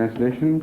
Translation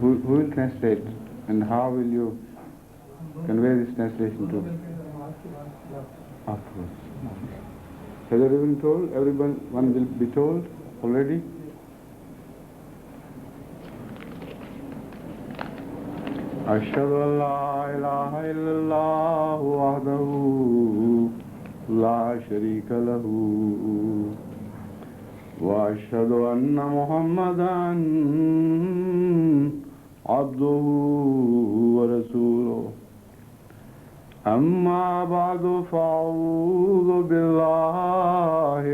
Who will translate and how will you convey this translation to? Afterwards. Has everyone told? Everyone will be told already? أشهد أن لا إله إلا الله وحده لا شريك له وأشهد أن محمدًا عبده ورسوله أما بعد فأعوذ بالله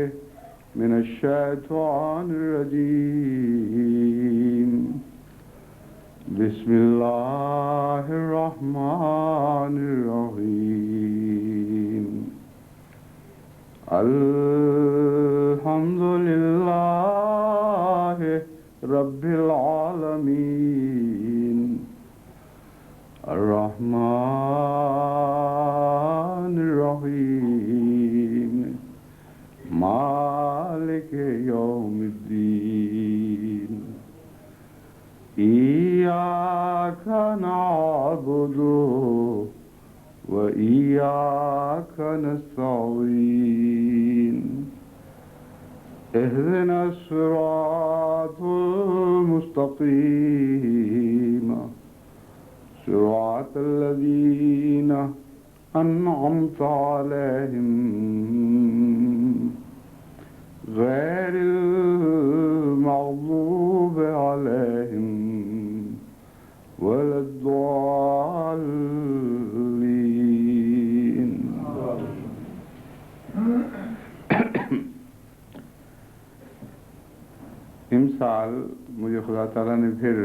من الشيطان الرجيم بسم الله الرحمن الرحيم الحمد لله رب العالمين الرحمن الرحيم مالك يوم الدين إياك نعبد وإياك نستعين اهدنا الصراط المستقيم صراط الذين أنعمت عليهم غير المغضوب عليهم ولا الضالين امسال مجھے خدا تعالیٰ نے پھر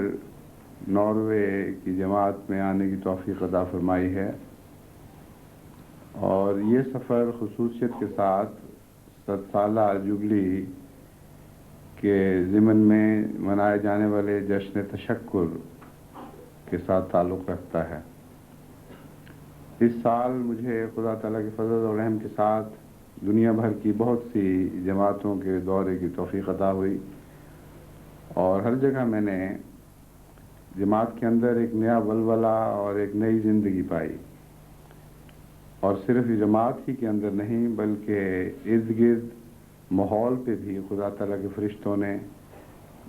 ناروے کی جماعت میں آنے کی توفیق عطا فرمائی ہے، اور یہ سفر خصوصیت کے ساتھ 7 سالہ جبلی کے ضمن میں منائے جانے والے جشن تشکر کے ساتھ تعلق رکھتا ہے۔ اس سال مجھے خدا تعالیٰ کے فضل اور رحم کے ساتھ دنیا بھر کی بہت سی جماعتوں کے دورے کی توفیق عطا ہوئی، اور ہر جگہ میں نے جماعت کے اندر ایک نیا ولولہ اور ایک نئی زندگی پائی، اور صرف جماعت ہی کے اندر نہیں بلکہ ارد گرد ماحول پہ بھی خدا تعالیٰ کے فرشتوں نے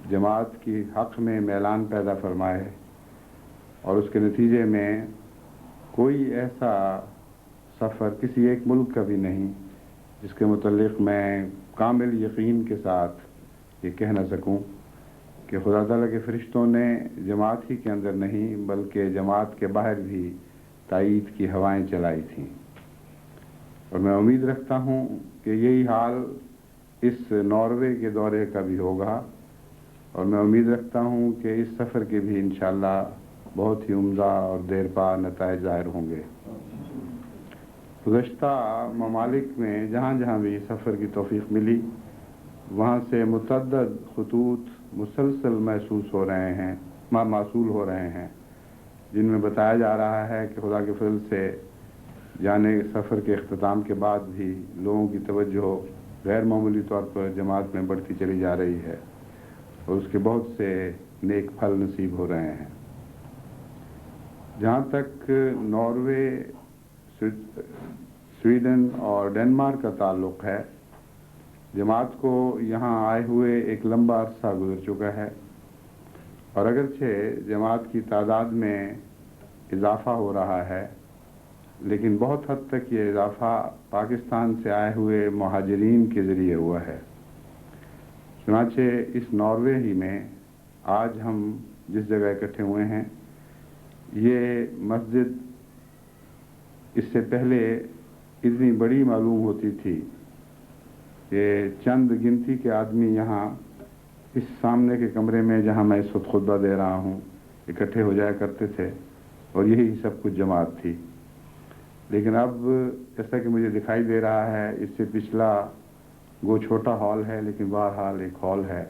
جماعت کی حق میں میلان پیدا فرمائے، اور اس کے نتیجے میں کوئی ایسا سفر کسی ایک ملک کا بھی نہیں جس کے متعلق میں کامل یقین کے ساتھ یہ کہہ نہ سکوں کہ خدا تعالیٰ کے فرشتوں نے جماعت ہی کے اندر نہیں بلکہ جماعت کے باہر بھی تائید کی ہوائیں چلائی تھیں، اور میں امید رکھتا ہوں کہ یہی حال اس ناروے کے دورے کا بھی ہوگا، اور میں امید رکھتا ہوں کہ اس سفر کے بھی انشاءاللہ بہت ہی عمدہ اور دیر پا نتائج ظاہر ہوں گے۔ گزشتہ ممالک میں جہاں جہاں بھی سفر کی توفیق ملی، وہاں سے متعدد خطوط مسلسل موصول ہو رہے ہیں جن میں بتایا جا رہا ہے کہ خدا کے فضل سے جانے سفر کے اختتام کے بعد بھی لوگوں کی توجہ غیر معمولی طور پر جماعت میں بڑھتی چلی جا رہی ہے، اور اس کے بہت سے نیک پھل نصیب ہو رہے ہیں۔ جہاں تک ناروے، سویڈن اور ڈنمارک کا تعلق ہے، جماعت کو یہاں آئے ہوئے ایک لمبا عرصہ گزر چکا ہے، اور اگرچہ جماعت کی تعداد میں اضافہ ہو رہا ہے، لیکن بہت حد تک یہ اضافہ پاکستان سے آئے ہوئے مہاجرین کے ذریعے ہوا ہے۔ چنانچہ اس ناروے ہی میں آج ہم جس جگہ اکٹھے ہوئے ہیں، یہ مسجد اس سے پہلے اتنی بڑی معلوم ہوتی تھی کہ چند گنتی کے آدمی یہاں اس سامنے کے کمرے میں جہاں میں اس وقت خطبہ دے رہا ہوں اکٹھے ہو جایا کرتے تھے، اور یہی سب کچھ جماعت تھی۔ لیکن اب جیسا کہ مجھے دکھائی دے رہا ہے، اس سے پچھلا وہ چھوٹا ہال ہے، لیکن بہرحال ایک ہال ہے،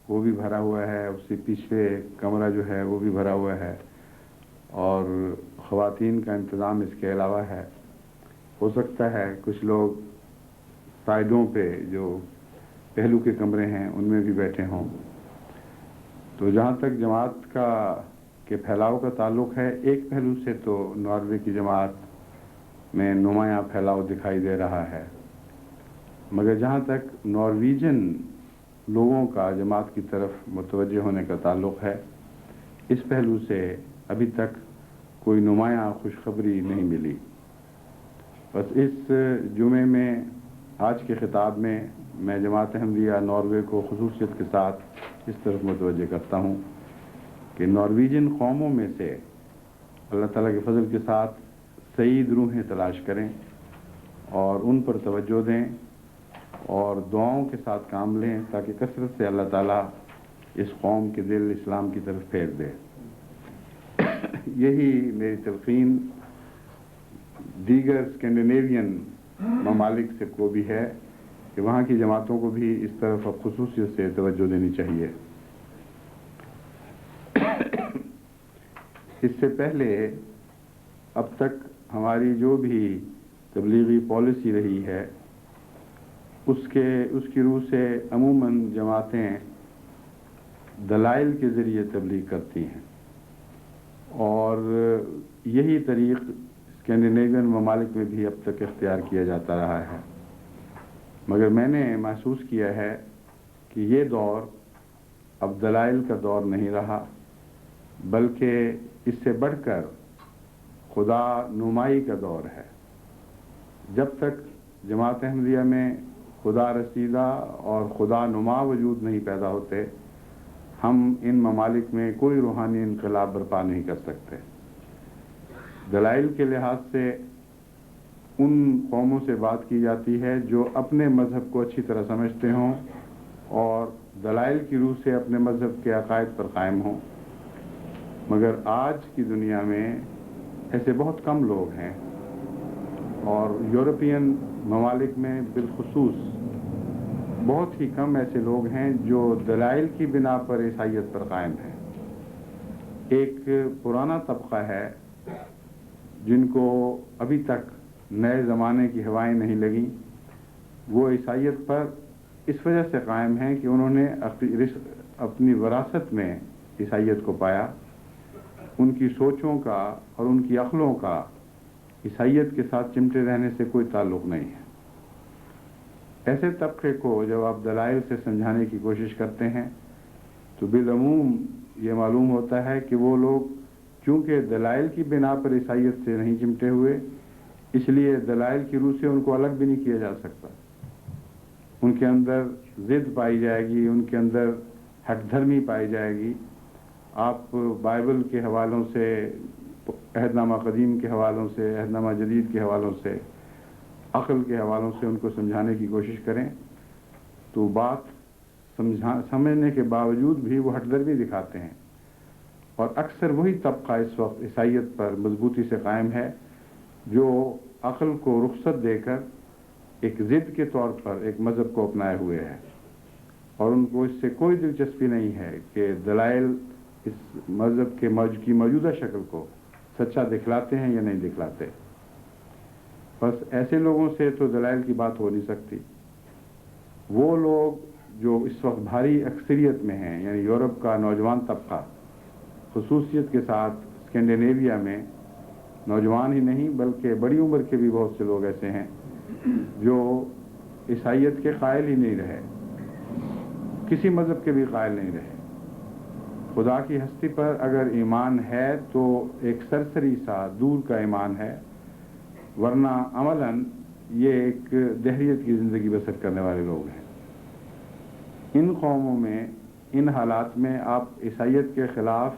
وہ بھی بھرا ہوا ہے، اس سے پیچھے کمرہ جو ہے وہ بھی بھرا ہوا ہے، اور خواتین کا انتظام اس کے علاوہ ہے۔ ہو سکتا ہے کچھ لوگ سائڈوں پہ جو پہلو کے کمرے ہیں ان میں بھی بیٹھے ہوں۔ تو جہاں تک جماعت کے پھیلاؤ کا تعلق ہے، ایک پہلو سے تو ناروے کی جماعت میں نمایاں پھیلاؤ دکھائی دے رہا ہے، مگر جہاں تک نارویجن لوگوں کا جماعت کی طرف متوجہ ہونے کا تعلق ہے، اس پہلو سے ابھی تک کوئی نمایاں خوشخبری نہیں ملی۔ بس اس جمعے میں، آج کے خطاب میں جماعت احمدیہ ناروے کو خصوصیت کے ساتھ اس طرف متوجہ کرتا ہوں کہ نارویجن قوموں میں سے اللہ تعالیٰ کے فضل کے ساتھ سعید روحیں تلاش کریں اور ان پر توجہ دیں اور دعاؤں کے ساتھ کام لیں، تاکہ کثرت سے اللہ تعالیٰ اس قوم کے دل اسلام کی طرف پھیر دے۔ یہی میری تلقین دیگر اسکینڈینیوین ممالک سے کو بھی ہے کہ وہاں کی جماعتوں کو بھی اس طرف اب خصوصیت سے توجہ دینی چاہیے۔ اس سے پہلے اب تک ہماری جو بھی تبلیغی پالیسی رہی ہے، اس کی روح سے عموماً جماعتیں دلائل کے ذریعے تبلیغ کرتی ہیں، اور یہی طریق اسکینڈینیوین ممالک میں بھی اب تک اختیار کیا جاتا رہا ہے، مگر میں نے محسوس کیا ہے کہ یہ دور اب دلائل کا دور نہیں رہا، بلکہ اس سے بڑھ کر خدا نمائی کا دور ہے۔ جب تک جماعت احمدیہ میں خدا رسیدہ اور خدا نما وجود نہیں پیدا ہوتے، ہم ان ممالک میں کوئی روحانی انقلاب برپا نہیں کر سکتے۔ دلائل کے لحاظ سے ان قوموں سے بات کی جاتی ہے جو اپنے مذہب کو اچھی طرح سمجھتے ہوں اور دلائل کی روح سے اپنے مذہب کے عقائد پر قائم ہوں، مگر آج کی دنیا میں ایسے بہت کم لوگ ہیں، اور یورپین ممالک میں بالخصوص بہت ہی کم ایسے لوگ ہیں جو دلائل کی بنا پر عیسائیت پر قائم ہیں۔ ایک پرانا طبقہ ہے جن کو ابھی تک نئے زمانے کی ہوائیں نہیں لگیں، وہ عیسائیت پر اس وجہ سے قائم ہیں کہ انہوں نے اپنی وراثت میں عیسائیت کو پایا۔ ان کی سوچوں کا اور ان کی عقلوں کا عیسائیت کے ساتھ چمٹے رہنے سے کوئی تعلق نہیں ہے۔ ایسے طبقے کو جب آپ دلائل سے سمجھانے کی کوشش کرتے ہیں تو بالعموم یہ معلوم ہوتا ہے کہ وہ لوگ چونکہ دلائل کی بنا پر عیسائیت سے نہیں چمٹے ہوئے، اس لیے دلائل کی روح سے ان کو الگ بھی نہیں کیا جا سکتا۔ ان کے اندر ضد پائی جائے گی، ان کے اندر ہٹ دھرمی پائی جائے گی۔ آپ بائبل کے حوالوں سے، عہد نامہ قدیم کے حوالوں سے، عہد نامہ جدید کے حوالوں سے، عقل کے حوالوں سے ان کو سمجھانے کی کوشش کریں تو بات سمجھنے کے باوجود بھی وہ ہٹ دھرمی دکھاتے ہیں، اور اکثر وہی طبقہ اس وقت عیسائیت پر مضبوطی سے قائم ہے جو عقل کو رخصت دے کر ایک ضد کے طور پر ایک مذہب کو اپنائے ہوئے ہے، اور ان کو اس سے کوئی دلچسپی نہیں ہے کہ دلائل اس مذہب کی موجودہ شکل کو سچا دکھلاتے ہیں یا نہیں دکھلاتے۔ بس ایسے لوگوں سے تو دلائل کی بات ہو نہیں سکتی۔ وہ لوگ جو اس وقت بھاری اکثریت میں ہیں، یعنی یورپ کا نوجوان طبقہ، خصوصیت کے ساتھ اسکینڈینیویا میں نوجوان ہی نہیں بلکہ بڑی عمر کے بھی بہت سے لوگ ایسے ہیں جو عیسائیت کے قائل ہی نہیں رہے، کسی مذہب کے بھی قائل نہیں رہے۔ خدا کی ہستی پر اگر ایمان ہے تو ایک سرسری سا دور کا ایمان ہے، ورنہ عملاً یہ ایک دہریت کی زندگی بسر کرنے والے لوگ ہیں۔ ان قوموں میں، ان حالات میں آپ عیسائیت کے خلاف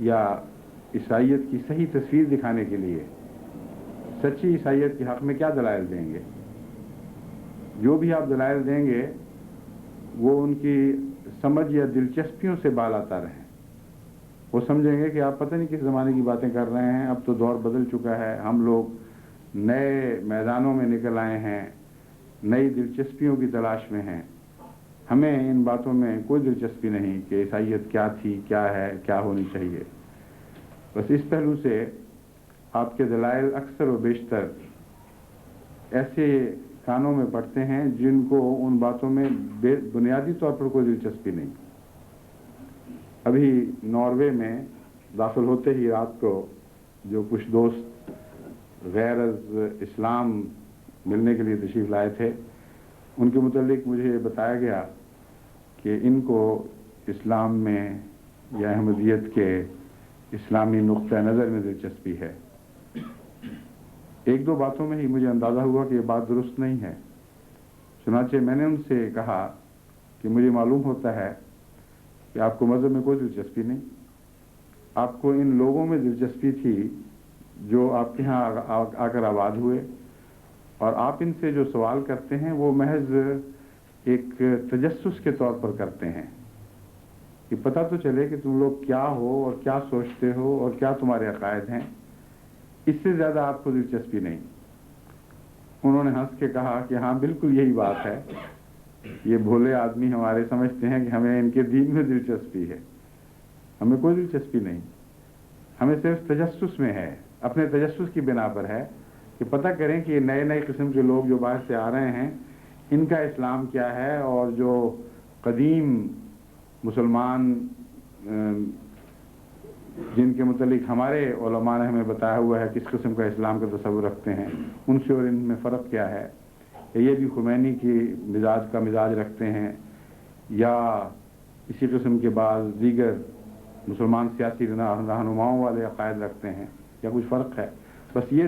یا عیسائیت کی صحیح تصویر دکھانے کے لیے سچی عیسائیت کے حق میں کیا دلائل دیں گے؟ جو بھی آپ دلائل دیں گے وہ ان کی سمجھ یا دلچسپیوں سے بالاتر ہیں۔ وہ سمجھیں گے کہ آپ پتہ نہیں کس زمانے کی باتیں کر رہے ہیں، اب تو دور بدل چکا ہے، ہم لوگ نئے میدانوں میں نکل آئے ہیں، نئی دلچسپیوں کی تلاش میں ہیں، ہمیں ان باتوں میں کوئی دلچسپی نہیں کہ عیسائیت کیا تھی، کیا ہے، کیا ہونی چاہیے۔ بس اس پہلو سے آپ کے دلائل اکثر و بیشتر ایسے کانوں میں پڑتے ہیں جن کو ان باتوں میں بنیادی طور پر کوئی دلچسپی نہیں۔ ابھی ناروے میں داخل ہوتے ہی رات کو جو کچھ دوست غیر از اسلام ملنے کے لیے تشریف لائے تھے، ان کے متعلق مجھے یہ بتایا گیا کہ ان کو اسلام میں یا احمدیت کے اسلامی نقطہ نظر میں دلچسپی ہے۔ ایک دو باتوں میں ہی مجھے اندازہ ہوا کہ یہ بات درست نہیں ہے، چنانچہ میں نے ان سے کہا کہ مجھے معلوم ہوتا ہے کہ آپ کو مذہب میں کوئی دلچسپی نہیں، آپ کو ان لوگوں میں دلچسپی تھی جو آپ کے ہاں آ کر آباد ہوئے، اور آپ ان سے جو سوال کرتے ہیں وہ محض ایک تجسس کے طور پر کرتے ہیں کہ پتہ تو چلے کہ تم لوگ کیا ہو اور کیا سوچتے ہو اور کیا تمہارے عقائد ہیں، اس سے زیادہ آپ کو دلچسپی نہیں۔ انہوں نے ہنس کے کہا کہ ہاں بالکل یہی بات ہے، یہ بھولے آدمی ہمارے سمجھتے ہیں کہ ہمیں ان کے دین میں دلچسپی ہے، ہمیں کوئی دلچسپی نہیں، ہمیں صرف تجسس میں ہے، اپنے تجسس کی بنا پر ہے کہ پتہ کریں کہ یہ نئے نئے قسم کے لوگ جو باہر سے آ رہے ہیں ان کا اسلام کیا ہے، اور جو قدیم مسلمان جن کے متعلق ہمارے علماء نے ہمیں بتایا ہوا ہے کس قسم کا اسلام کا تصور رکھتے ہیں، ان سے اور ان میں فرق کیا ہے، یہ بھی خمینی کی مزاج رکھتے ہیں یا اسی قسم کے بعض دیگر مسلمان سیاسی رہنماؤں والے عقائد رکھتے ہیں، یا کچھ فرق ہے؟ بس یہ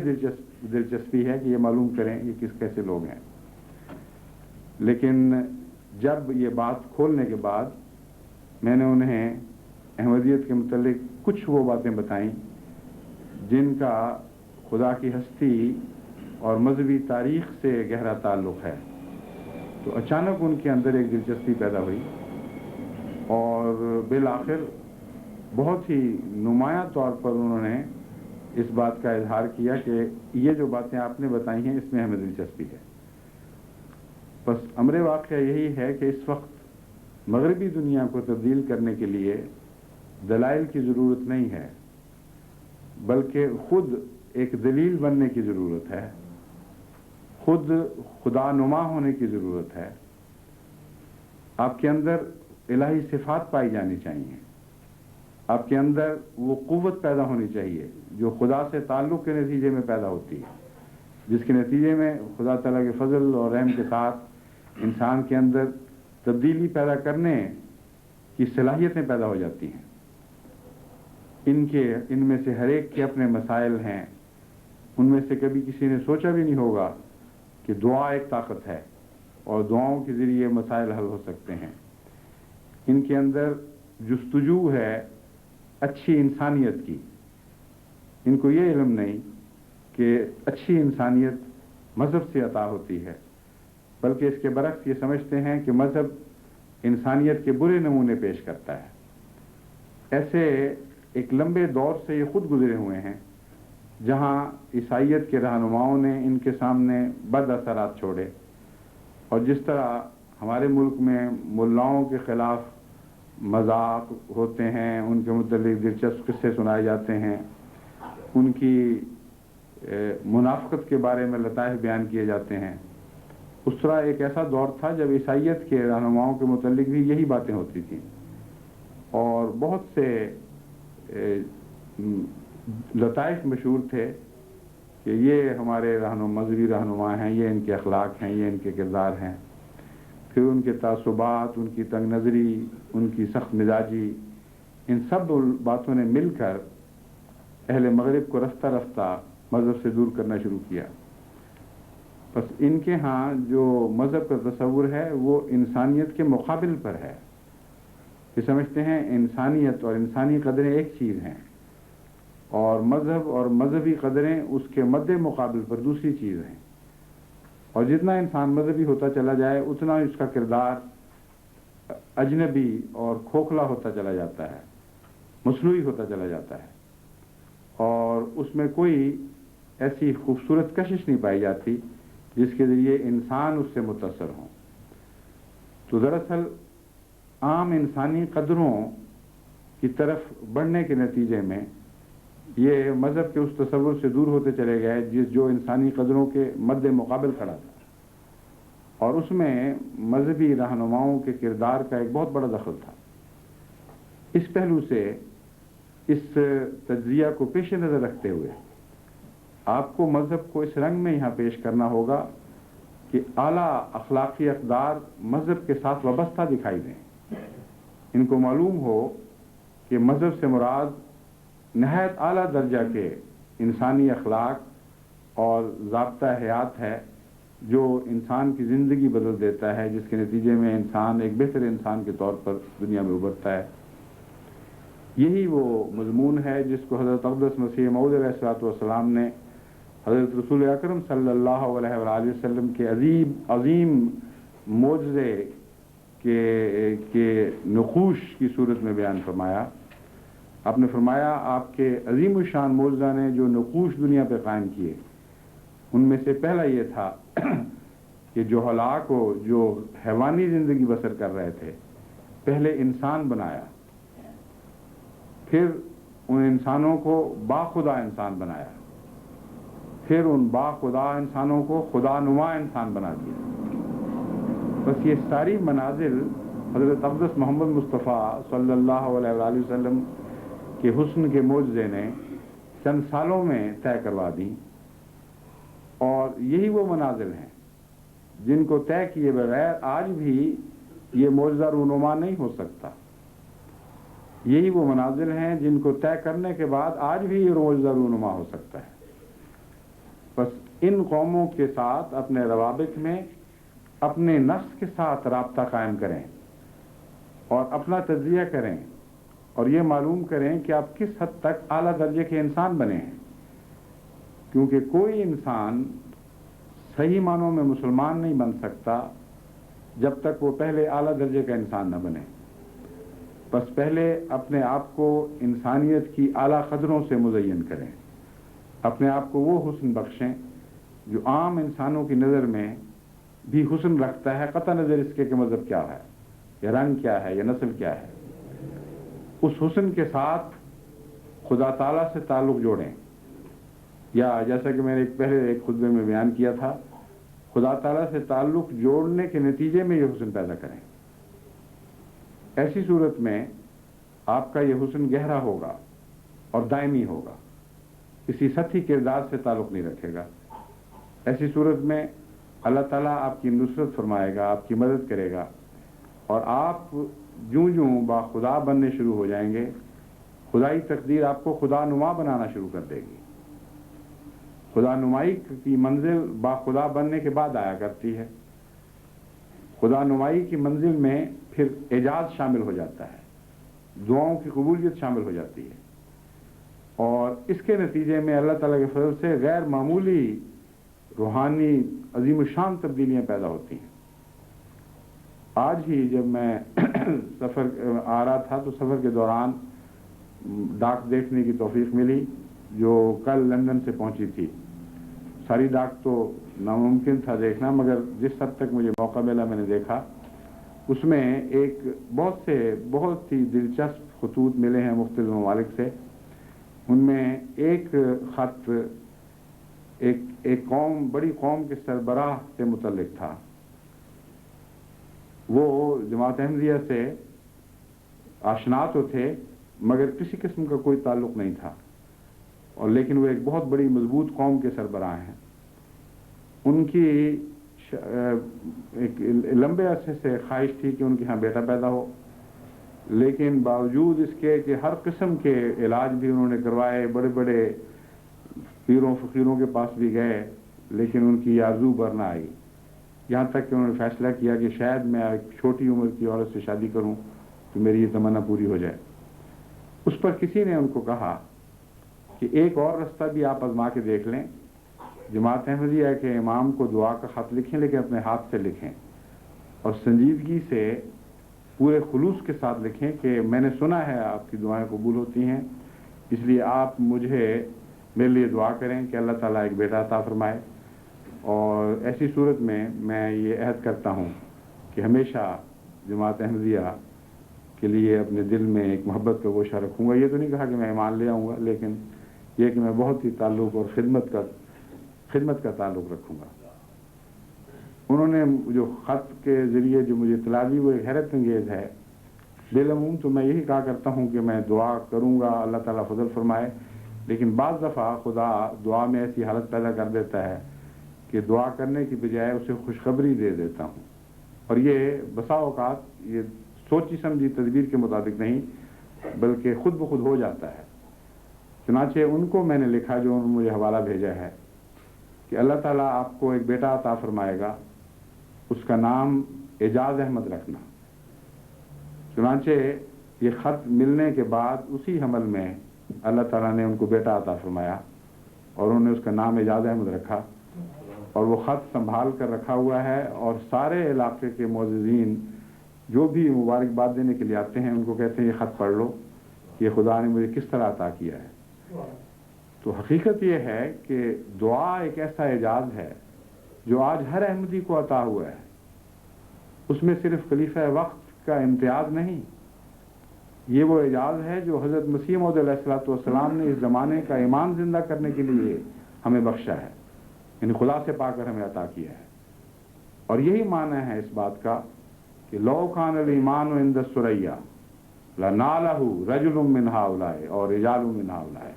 دلچسپی ہے کہ یہ معلوم کریں یہ کس کیسے لوگ ہیں۔ لیکن جب یہ بات کھولنے کے بعد میں نے انہیں احمدیت کے متعلق کچھ وہ باتیں بتائیں جن کا خدا کی ہستی اور مذہبی تاریخ سے گہرا تعلق ہے، تو اچانک ان کے اندر ایک دلچسپی پیدا ہوئی اور بالآخر بہت ہی نمایاں طور پر انہوں نے اس بات کا اظہار کیا کہ یہ جو باتیں آپ نے بتائی ہیں اس میں ہمیں دلچسپی ہے۔ بس امر واقعہ یہی ہے کہ اس وقت مغربی دنیا کو تبدیل کرنے کے لیے دلائل کی ضرورت نہیں ہے، بلکہ خود ایک دلیل بننے کی ضرورت ہے، خود خدا نما ہونے کی ضرورت ہے۔ آپ کے اندر الہی صفات پائی جانی چاہیے، آپ کے اندر وہ قوت پیدا ہونی چاہیے جو خدا سے تعلق کے نتیجے میں پیدا ہوتی ہے، جس کے نتیجے میں خدا تعالیٰ کے فضل اور رحم کے ساتھ انسان کے اندر تبدیلی پیدا کرنے کی صلاحیتیں پیدا ہو جاتی ہیں۔ ان میں سے ہر ایک کے اپنے مسائل ہیں، ان میں سے کبھی کسی نے سوچا بھی نہیں ہوگا کہ دعا ایک طاقت ہے اور دعاؤں کے ذریعے مسائل حل ہو سکتے ہیں۔ ان کے اندر جستجو ہے اچھی انسانیت کی، ان کو یہ علم نہیں کہ اچھی انسانیت مذہب سے عطا ہوتی ہے، بلکہ اس کے برعکس یہ سمجھتے ہیں کہ مذہب انسانیت کے برے نمونے پیش کرتا ہے۔ ایسے ایک لمبے دور سے یہ خود گزرے ہوئے ہیں جہاں عیسائیت کے رہنماؤں نے ان کے سامنے بد اثرات چھوڑے، اور جس طرح ہمارے ملک میں ملاؤں کے خلاف مذاق ہوتے ہیں، ان کے متعلق دلچسپ قصے سنائے جاتے ہیں، ان کی منافقت کے بارے میں لطائف بیان کیے جاتے ہیں، اس طرح ایک ایسا دور تھا جب عیسائیت کے رہنماؤں کے متعلق بھی یہی باتیں ہوتی تھیں، اور بہت سے لطائف مشہور تھے کہ یہ ہمارے مذہبی رہنما ہیں، یہ ان کے اخلاق ہیں، یہ ان کے کردار ہیں۔ پھر ان کے تعصبات، ان کی تنگ نظری، ان کی سخت مزاجی، ان سب باتوں نے مل کر اہل مغرب کو رفتہ رفتہ مذہب سے دور کرنا شروع کیا۔ بس ان کے ہاں جو مذہب کا تصور ہے وہ انسانیت کے مقابل پر ہے۔ یہ سمجھتے ہیں انسانیت اور انسانی قدریں ایک چیز ہیں، اور مذہب اور مذہبی قدریں اس کے مد مقابل پر دوسری چیز ہیں، اور جتنا انسان مذہبی ہوتا چلا جائے اتنا اس کا کردار اجنبی اور کھوکھلا ہوتا چلا جاتا ہے، مصنوعی ہوتا چلا جاتا ہے، اور اس میں کوئی ایسی خوبصورت کشش نہیں پائی جاتی جس کے ذریعے انسان اس سے متاثر ہوں۔ تو دراصل عام انسانی قدروں کی طرف بڑھنے کے نتیجے میں یہ مذہب کے اس تصور سے دور ہوتے چلے گئے جو انسانی قدروں کے مد مقابل کھڑا تھا، اور اس میں مذہبی رہنماؤں کے کردار کا ایک بہت بڑا دخل تھا۔ اس پہلو سے اس تجزیہ کو پیش نظر رکھتے ہوئے آپ کو مذہب کو اس رنگ میں یہاں پیش کرنا ہوگا کہ اعلیٰ اخلاقی اقدار مذہب کے ساتھ وابستہ دکھائی دیں، ان کو معلوم ہو کہ مذہب سے مراد نہایت اعلیٰ درجہ کے انسانی اخلاق اور ضابطہ حیات ہے جو انسان کی زندگی بدل دیتا ہے، جس کے نتیجے میں انسان ایک بہتر انسان کے طور پر دنیا میں ابھرتا ہے۔ یہی وہ مضمون ہے جس کو حضرت اقدس مسیح موعود علیہ السلام نے حضرت رسول اکرم صلی اللہ علیہ وآلہ وسلم کے عظیم معجزے کے نقوش کی صورت میں بیان فرمایا۔ آپ نے فرمایا آپ کے عظیم الشان معجزہ نے جو نقوش دنیا پہ قائم کیے ان میں سے پہلا یہ تھا کہ جو ہلاک کو جو حیوانی زندگی بسر کر رہے تھے پہلے انسان بنایا، پھر ان انسانوں کو باخدا انسان بنایا، پھر ان باخدا انسانوں کو خدا نما انسان بنا دیا۔ بس یہ ساری منازل حضرت اقدس محمد مصطفیٰ صلی اللہ علیہ وآلہ وسلم کے حسن کے معجزے نے چند سالوں میں طے کروا دی، اور یہی وہ منازل ہیں جن کو طے کیے بغیر آج بھی یہ معجزہ رونما نہیں ہو سکتا۔ یہی وہ منازل ہیں جن کو طے کرنے کے بعد آج بھی یہ معجزہ رونما ہو سکتا ہے۔ بس ان قوموں کے ساتھ اپنے روابط میں اپنے نفس کے ساتھ رابطہ قائم کریں اور اپنا تجزیہ کریں اور یہ معلوم کریں کہ آپ کس حد تک اعلیٰ درجے کے انسان بنے ہیں، کیونکہ کوئی انسان صحیح معنوں میں مسلمان نہیں بن سکتا جب تک وہ پہلے اعلیٰ درجے کا انسان نہ بنے۔ بس پہلے اپنے آپ کو انسانیت کی اعلیٰ قدروں سے مزین کریں، اپنے آپ کو وہ حسن بخشیں جو عام انسانوں کی نظر میں بھی حسن رکھتا ہے، قطع نظر اس کے کہ مذہب کیا ہے یا رنگ کیا ہے یا نسل کیا ہے۔ اس حسن کے ساتھ خدا تعالیٰ سے تعلق جوڑیں، یا جیسا کہ میں نے پہلے ایک خطبے میں بیان کیا تھا، خدا تعالیٰ سے تعلق جوڑنے کے نتیجے میں یہ حسن پیدا کریں۔ ایسی صورت میں آپ کا یہ حسن گہرا ہوگا اور دائمی ہوگا، کسی سطحی کردار سے تعلق نہیں رکھے گا۔ ایسی صورت میں اللہ تعالیٰ آپ کی نصرت فرمائے گا، آپ کی مدد کرے گا، اور آپ جوں جوں با خدا بننے شروع ہو جائیں گے، خدائی تقدیر آپ کو خدا نما بنانا شروع کر دے گی۔ خدا نمائی کی منزل با خدا بننے کے بعد آیا کرتی ہے۔ خدا نمائی کی منزل میں پھر اعجاز شامل ہو جاتا ہے، دعاؤں کی قبولیت شامل ہو جاتی ہے، اور اس کے نتیجے میں اللہ تعالیٰ کے فضل سے غیر معمولی روحانی عظیم الشان تبدیلیاں پیدا ہوتی ہیں۔ آج ہی جب میں سفر آ رہا تھا تو سفر کے دوران ڈاک دیکھنے کی توفیق ملی جو کل لندن سے پہنچی تھی۔ ساری ڈاک تو ناممکن تھا دیکھنا، مگر جس حد تک مجھے موقع ملا میں نے دیکھا، اس میں ایک بہت ہی دلچسپ خطوط ملے ہیں مختلف ممالک سے۔ ان میں ایک خط ایک قوم، بڑی قوم کے سربراہ سے متعلق تھا۔ وہ جماعت احمدیہ سے آشنا تو تھے مگر کسی قسم کا کوئی تعلق نہیں تھا، اور لیکن وہ ایک بہت بڑی مضبوط قوم کے سربراہ ہیں۔ ان کی ایک لمبے عرصے سے خواہش تھی کہ ان کے ہاں بیٹا پیدا ہو، لیکن باوجود اس کے کہ ہر قسم کے علاج بھی انہوں نے کروائے، بڑے بڑے پیروں فقیروں کے پاس بھی گئے، لیکن ان کی آرزو بر نہ آئی، یہاں تک کہ انہوں نے فیصلہ کیا کہ شاید میں ایک چھوٹی عمر کی عورت سے شادی کروں تو میری یہ تمنا پوری ہو جائے۔ اس پر کسی نے ان کو کہا کہ ایک اور رستہ بھی آپ آزما کے دیکھ لیں، جماعت احمدیہ کے امام کو دعا کا خط لکھیں، لیکن اپنے ہاتھ سے لکھیں اور سنجیدگی سے پورے خلوص کے ساتھ لکھیں کہ میں نے سنا ہے آپ کی دعائیں قبول ہوتی ہیں، اس لیے آپ میرے لیے دعا کریں کہ اللہ تعالیٰ ایک بیٹا عطا فرمائے، اور ایسی صورت میں یہ عہد کرتا ہوں کہ ہمیشہ جماعت احمدیہ کے لیے اپنے دل میں ایک محبت کا گوشہ رکھوں گا۔ یہ تو نہیں کہا کہ میں ایمان لے آؤں گا، لیکن یہ کہ میں بہت ہی تعلق اور خدمت کا تعلق رکھوں گا۔ انہوں نے جو خط کے ذریعے جو مجھے اطلاع دی وہ ایک حیرت انگیز ہے۔ بالعموم تو میں یہی کہا کرتا ہوں کہ میں دعا کروں گا، اللہ تعالیٰ فضل فرمائے، لیکن بعض دفعہ خدا دعا میں ایسی حالت پیدا کر دیتا ہے کہ دعا کرنے کی بجائے اسے خوشخبری دے دیتا ہوں، اور یہ بسا اوقات یہ سوچی سمجھی تدبیر کے مطابق نہیں بلکہ خود بخود ہو جاتا ہے۔ چنانچہ ان کو میں نے لکھا، جو انہوں نے مجھے حوالہ بھیجا ہے، کہ اللہ تعالیٰ آپ کو ایک بیٹا عطا فرمائے گا، اس کا نام اعجاز احمد رکھنا۔ چنانچہ یہ خط ملنے کے بعد اسی حمل میں اللہ تعالیٰ نے ان کو بیٹا عطا فرمایا اور انہوں نے اس کا نام اعجاز احمد رکھا، اور وہ خط سنبھال کر رکھا ہوا ہے، اور سارے علاقے کے معززین جو بھی مبارکباد دینے کے لیے آتے ہیں ان کو کہتے ہیں یہ خط پڑھ لو کہ خدا نے مجھے کس طرح عطا کیا ہے۔ تو حقیقت یہ ہے کہ دعا ایک ایسا اعجاز ہے جو آج ہر احمدی کو عطا ہوا ہے۔ اس میں صرف خلیفہ وقت کا امتیاز نہیں، یہ وہ اعجاز ہے جو حضرت مسیح موعود علیہ الصلوۃ والسلام نے اس زمانے کا ایمان زندہ کرنے کے لیے ہمیں بخشا ہے، یعنی خدا سے پا کر ہمیں عطا کیا ہے۔ اور یہی معنی ہے اس بات کا کہ لو کان الایمان عند الثریا لنالہ رجل من ہؤلاء اور رجال من ہؤلاء،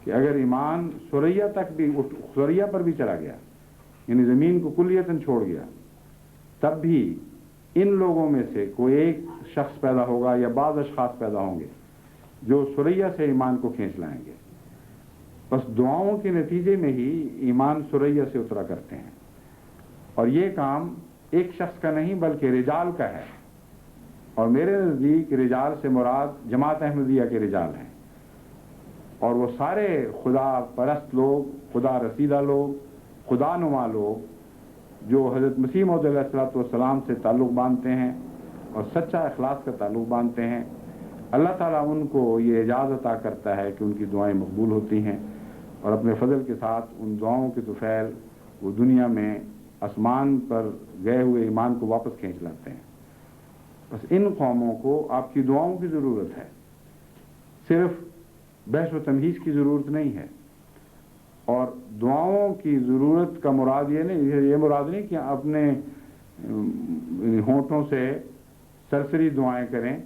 کہ اگر ایمان ثریا پر بھی چلا گیا، یعنی زمین کو کلیتاً چھوڑ گیا، تب بھی ان لوگوں میں سے کوئی ایک شخص پیدا ہوگا یا بعض اشخاص پیدا ہوں گے جو ثریا سے ایمان کو کھینچ لائیں گے۔ بس دعاؤں کے نتیجے میں ہی ایمان ثریا سے اترا کرتے ہیں، اور یہ کام ایک شخص کا نہیں بلکہ رجال کا ہے، اور میرے نزدیک رجال سے مراد جماعت احمدیہ کے رجال ہیں، اور وہ سارے خدا پرست لوگ، خدا رسیدہ لوگ، خدا نما لوگ جو حضرت مسیح موعود علیہ الصلوۃ والسلام سے تعلق باندھتے ہیں اور سچا اخلاص کا تعلق باندھتے ہیں، اللہ تعالیٰ ان کو یہ اعزاز عطا کرتا ہے کہ ان کی دعائیں مقبول ہوتی ہیں، اور اپنے فضل کے ساتھ ان دعاؤں کے طفیل وہ دنیا میں آسمان پر گئے ہوئے ایمان کو واپس کھینچ لاتے ہیں۔ بس ان قوموں کو آپ کی دعاؤں کی ضرورت ہے، صرف بحث و تمہیز کی ضرورت نہیں ہے۔ اور دعاؤں کی ضرورت کا مراد یہ مراد نہیں کہ اپنے ہونٹوں سے سرسری دعائیں کریں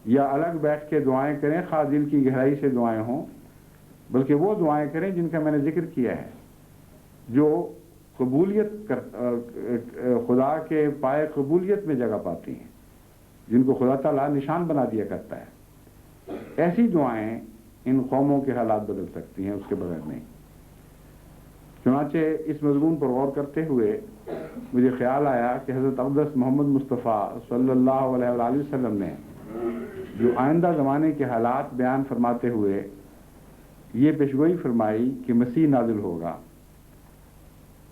یا الگ بیٹھ کے دعائیں کریں، خواہ دل کی گہرائی سے دعائیں ہوں، بلکہ وہ دعائیں کریں جن کا میں نے ذکر کیا ہے، جو قبولیت خدا کے پائے قبولیت میں جگہ پاتی ہیں، جن کو خدا تعالیٰ نشان بنا دیا کرتا ہے۔ ایسی دعائیں ان قوموں کے حالات بدل سکتی ہیں، اس کے بغیر نہیں۔ چنانچہ اس مضمون پر غور کرتے ہوئے مجھے خیال آیا کہ حضرت اقدس محمد مصطفیٰ صلی اللہ علیہ وآلہ وسلم نے جو آئندہ زمانے کے حالات بیان فرماتے ہوئے یہ پیشگوئی فرمائی کہ مسیح نازل ہوگا،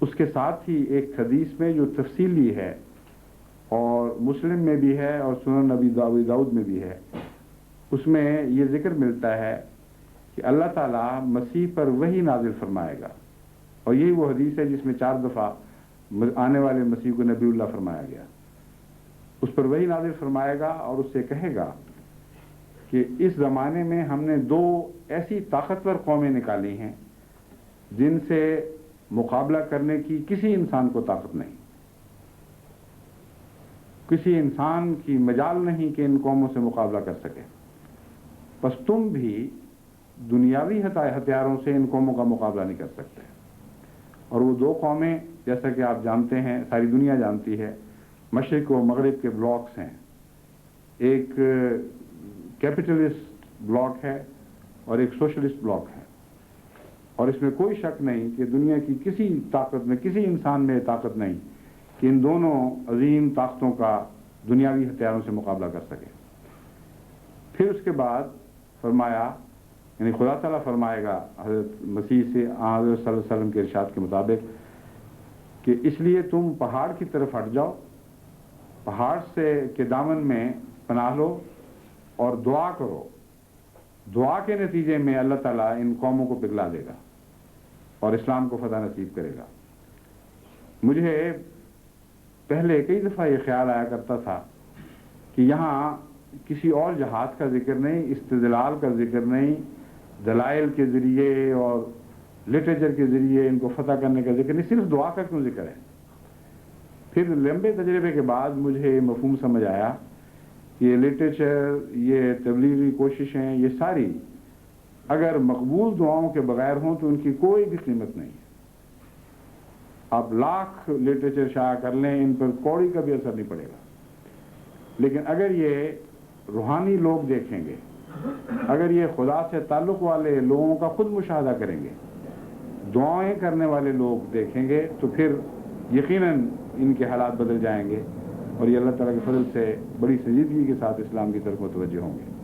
اس کے ساتھ ہی ایک حدیث میں جو تفصیلی ہے اور مسلم میں بھی ہے اور سنن ابی داؤد میں بھی ہے، اس میں یہ ذکر ملتا ہے کہ اللہ تعالیٰ مسیح پر وحی نازل فرمائے گا، اور یہی وہ حدیث ہے جس میں 4 دفعہ آنے والے مسیح کو نبی اللہ فرمایا گیا۔ اس پر وحی نازل فرمائے گا اور اس سے کہے گا کہ اس زمانے میں ہم نے 2 ایسی طاقتور قومیں نکالی ہیں جن سے مقابلہ کرنے کی کسی انسان کو طاقت نہیں، کسی انسان کی مجال نہیں کہ ان قوموں سے مقابلہ کر سکے، بس تم بھی دنیاوی ہتھیاروں سے ان قوموں کا مقابلہ نہیں کر سکتے۔ اور وہ 2 قومیں جیسا کہ آپ جانتے ہیں، ساری دنیا جانتی ہے، مشرق و مغرب کے بلاکس ہیں۔ ایک کیپٹلسٹ بلاک ہے اور ایک سوشلسٹ بلاک ہے، اور اس میں کوئی شک نہیں کہ دنیا کی کسی طاقت میں، کسی انسان میں طاقت نہیں کہ ان دونوں عظیم طاقتوں کا دنیاوی ہتھیاروں سے مقابلہ کر سکے۔ پھر اس کے بعد فرمایا، یعنی خدا تعالیٰ فرمائے گا حضرت مسیح سے، حضرت صلی اللہ علیہ وسلم کے ارشاد کے مطابق، کہ اس لیے تم پہاڑ کی طرف ہٹ جاؤ، پہاڑ سے کے دامن میں پناہ لو اور دعا کرو، دعا کے نتیجے میں اللہ تعالیٰ ان قوموں کو پگھلا دے گا اور اسلام کو فتح نصیب کرے گا۔ مجھے پہلے کئی دفعہ یہ خیال آیا کرتا تھا کہ یہاں کسی اور جہاد کا ذکر نہیں، استدلال کا ذکر نہیں، دلائل کے ذریعے اور لٹریچر کے ذریعے ان کو فتح کرنے کا ذکر نہیں، صرف دعا کا کیوں ذکر ہے؟ پھر لمبے تجربے کے بعد مجھے یہ مفہوم سمجھ آیا کہ یہ لٹریچر، یہ تبلیغی کوششیں، یہ ساری اگر مقبول دعاؤں کے بغیر ہوں تو ان کی کوئی بھی قیمت نہیں ہے۔ آپ لاکھ لٹریچر شائع کر لیں، ان پر کوڑی کا بھی اثر نہیں پڑے گا۔ لیکن اگر یہ روحانی لوگ دیکھیں گے، اگر یہ خدا سے تعلق والے لوگوں کا خود مشاہدہ کریں گے، دعائیں کرنے والے لوگ دیکھیں گے، تو پھر یقیناً ان کے حالات بدل جائیں گے اور یہ اللہ تعالیٰ کے فضل سے بڑی سنجیدگی کے ساتھ اسلام کی طرف متوجہ ہوں گے۔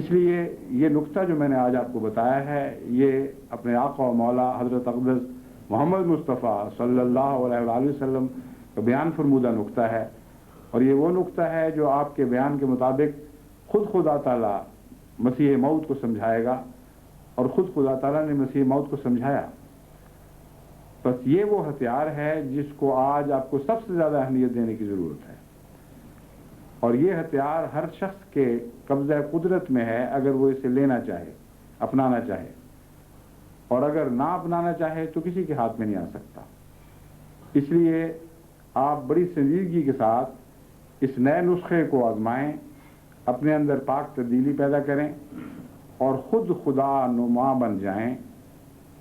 اس لیے یہ نقطہ جو میں نے آج آپ کو بتایا ہے، یہ اپنے آقا و مولا حضرت اقدس محمد مصطفیٰ صلی اللہ علیہ وآلہ وسلم کا بیان فرمودہ نقطہ ہے، اور یہ وہ نقطہ ہے جو آپ کے بیان کے مطابق خود خدا تعالیٰ مسیح موت کو سمجھائے گا، اور خود خدا تعالیٰ نے مسیح موت کو سمجھایا۔ بس یہ وہ ہتھیار ہے جس کو آج آپ کو سب سے زیادہ اہمیت دینے کی ضرورت ہے، اور یہ ہتھیار ہر شخص کے قبضہ قدرت میں ہے اگر وہ اسے لینا چاہے، اپنانا چاہے، اور اگر نہ اپنانا چاہے تو کسی کے ہاتھ میں نہیں آ سکتا۔ اس لیے آپ بڑی سنجیدگی کے ساتھ اس نئے نسخے کو آزمائیں، اپنے اندر پاک تبدیلی پیدا کریں اور خود خدا نما بن جائیں،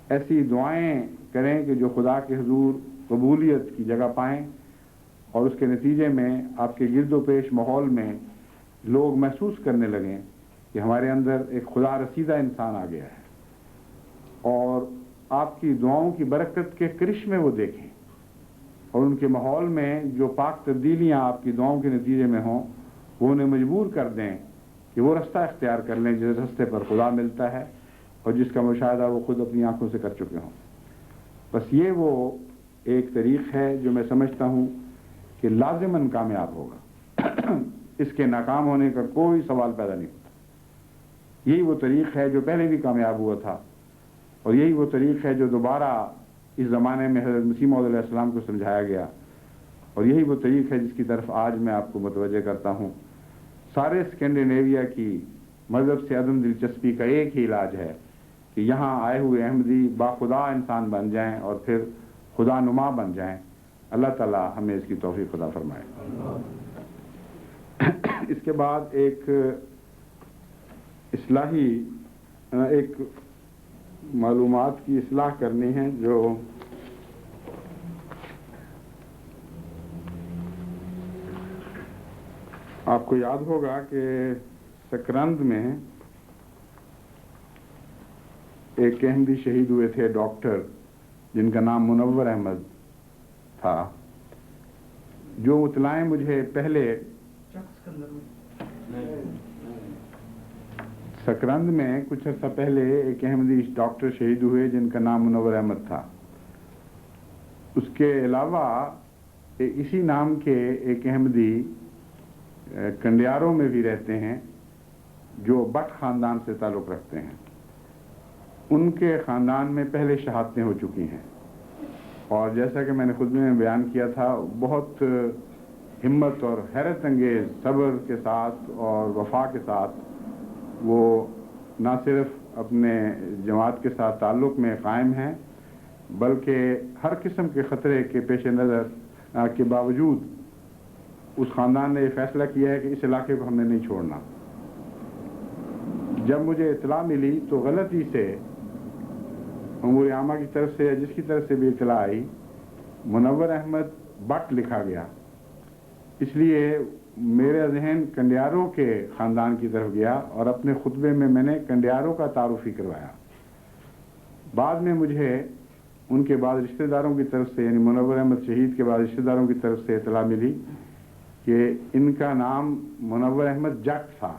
ایسی دعائیں کریں کہ جو خدا کے حضور قبولیت کی جگہ پائیں، اور اس کے نتیجے میں آپ کے گرد و پیش ماحول میں لوگ محسوس کرنے لگیں کہ ہمارے اندر ایک خدا رسیدہ انسان آ گیا ہے، اور آپ کی دعاؤں کی برکت کے کرشمے وہ دیکھیں، اور ان کے ماحول میں جو پاک تبدیلیاں آپ کی دعاؤں کے نتیجے میں ہوں وہ انہیں مجبور کر دیں کہ وہ رستہ اختیار کر لیں جس رستے پر خدا ملتا ہے اور جس کا مشاہدہ وہ خود اپنی آنکھوں سے کر چکے ہوں۔ بس یہ وہ ایک طریق ہے جو میں سمجھتا ہوں کہ لازماً کامیاب ہوگا۔ اس کے ناکام ہونے کا کوئی سوال پیدا نہیں ہوتا۔ یہی وہ طریق ہے جو پہلے بھی کامیاب ہوا تھا، اور یہی وہ طریق ہے جو دوبارہ اس زمانے میں حضرت مسیح موعود علیہ السلام کو سمجھایا گیا، اور یہی وہ طریق ہے جس کی طرف آج میں آپ کو متوجہ کرتا ہوں۔ سارے اسکینڈینیویا کی مذہب سے عدم دلچسپی کا ایک ہی علاج ہے کہ یہاں آئے ہوئے احمدی باخدا انسان بن جائیں اور پھر خدا نما بن جائیں۔ اللہ تعالیٰ ہمیں اس کی توفیق عطا فرمائے۔ اس کے بعد ایک اصلاحی ایک معلومات کی اصلاح کرنی ہے، جو آپ کو یاد ہوگا کہ سکرند میں ایک احمدی شہید ہوئے تھے، ڈاکٹر، جن کا نام منور احمد تھا۔ جو اطلاعیں مجھے پہلے سکرند میں کچھ عرصہ پہلے ایک احمدی ڈاکٹر شہید ہوئے جن کا نام منور احمد تھا۔ اس کے علاوہ اسی نام کے ایک احمدی کنڈیاروں میں بھی رہتے ہیں جو بٹ خاندان سے تعلق رکھتے ہیں۔ ان کے خاندان میں پہلے شہادتیں ہو چکی ہیں، اور جیسا کہ میں نے خطبے میں بیان کیا تھا، بہت ہمت اور حیرت انگیز صبر کے ساتھ اور وفا کے ساتھ وہ نہ صرف اپنے جماعت کے ساتھ تعلق میں قائم ہیں، بلکہ ہر قسم کے خطرے کے پیش نظر کے باوجود اس خاندان نے یہ فیصلہ کیا ہے کہ اس علاقے کو ہم نے نہیں چھوڑنا۔ جب مجھے اطلاع ملی تو غلطی سے امور عامہ کی طرف سے، جس کی طرف سے بھی اطلاع آئی، منور احمد بٹ لکھا گیا۔ اس لیے میرا ذہن کنڈیاروں کے خاندان کی طرف گیا، اور اپنے خطبے میں نے کنڈیاروں کا تعارف ہی کروایا۔ بعد میں مجھے ان کے بعد رشتہ داروں کی طرف سے، یعنی منور احمد شہید کے بعد رشتہ داروں کی طرف سے اطلاع ملی کہ ان کا نام منور احمد جٹ تھا،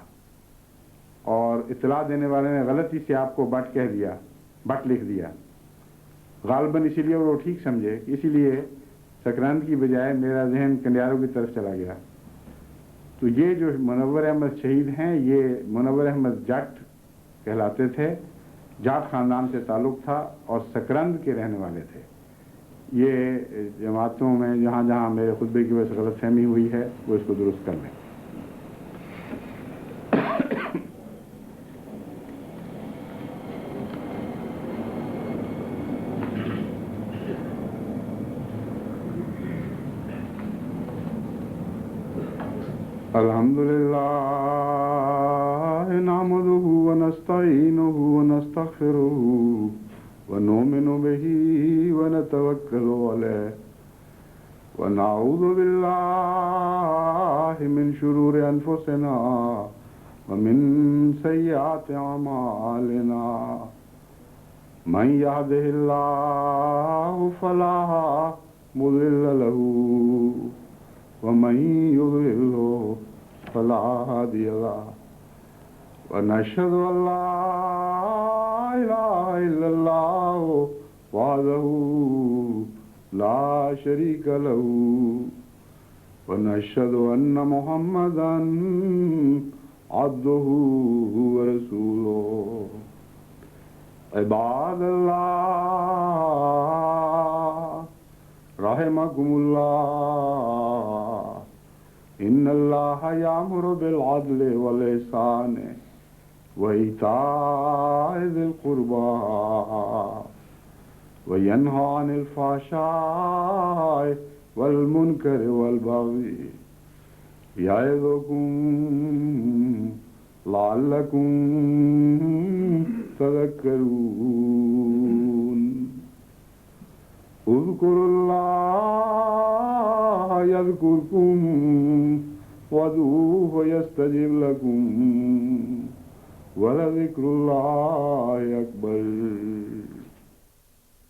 اور اطلاع دینے والے نے غلطی سے آپ کو بٹ کہہ دیا، بٹ لکھ دیا، غالباً اسی لیے وہ ٹھیک سمجھے، اسی لیے سکرند کی بجائے میرا ذہن کنڈیاروں کی طرف چلا گیا۔ تو یہ جو منور احمد شہید ہیں، یہ منور احمد جٹ کہلاتے تھے، جاٹ خاندان سے تعلق تھا اور سکرند کے رہنے والے تھے۔ یہ جماعتوں میں جہاں جہاں میرے خطبے کی وجہ سے غلط فہمی ہوئی ہے وہ اس کو درست کر لیں۔ الحمدللہ نحمدہ ونستعینہ ونستغفرہ ونؤمن بہ ونتوکل علیہ ونعوذ باللہ من شرور انفسنا ومن سیئات اعمالنا من یہدہ اللہ فلا مضل لہ ومن یضللہ فلا ہادی لہ ونشہد ان لا الہ الا اللہ وحدہ لا شریک لہ ونشہد ان محمدا عبدہ ورسولہ۔ عباد اللہ رحمکم اللہ، ان اللہ یامر بالعدل والاحسان وإیتاء ذی القربى وینہی عن الفحشاء والمنکر والبغی یعظکم لعلکم تذکرون۔ اذکروا اللہ یذکرکم وادعوہ یستجب لکم ولذکر اللہ اکبر۔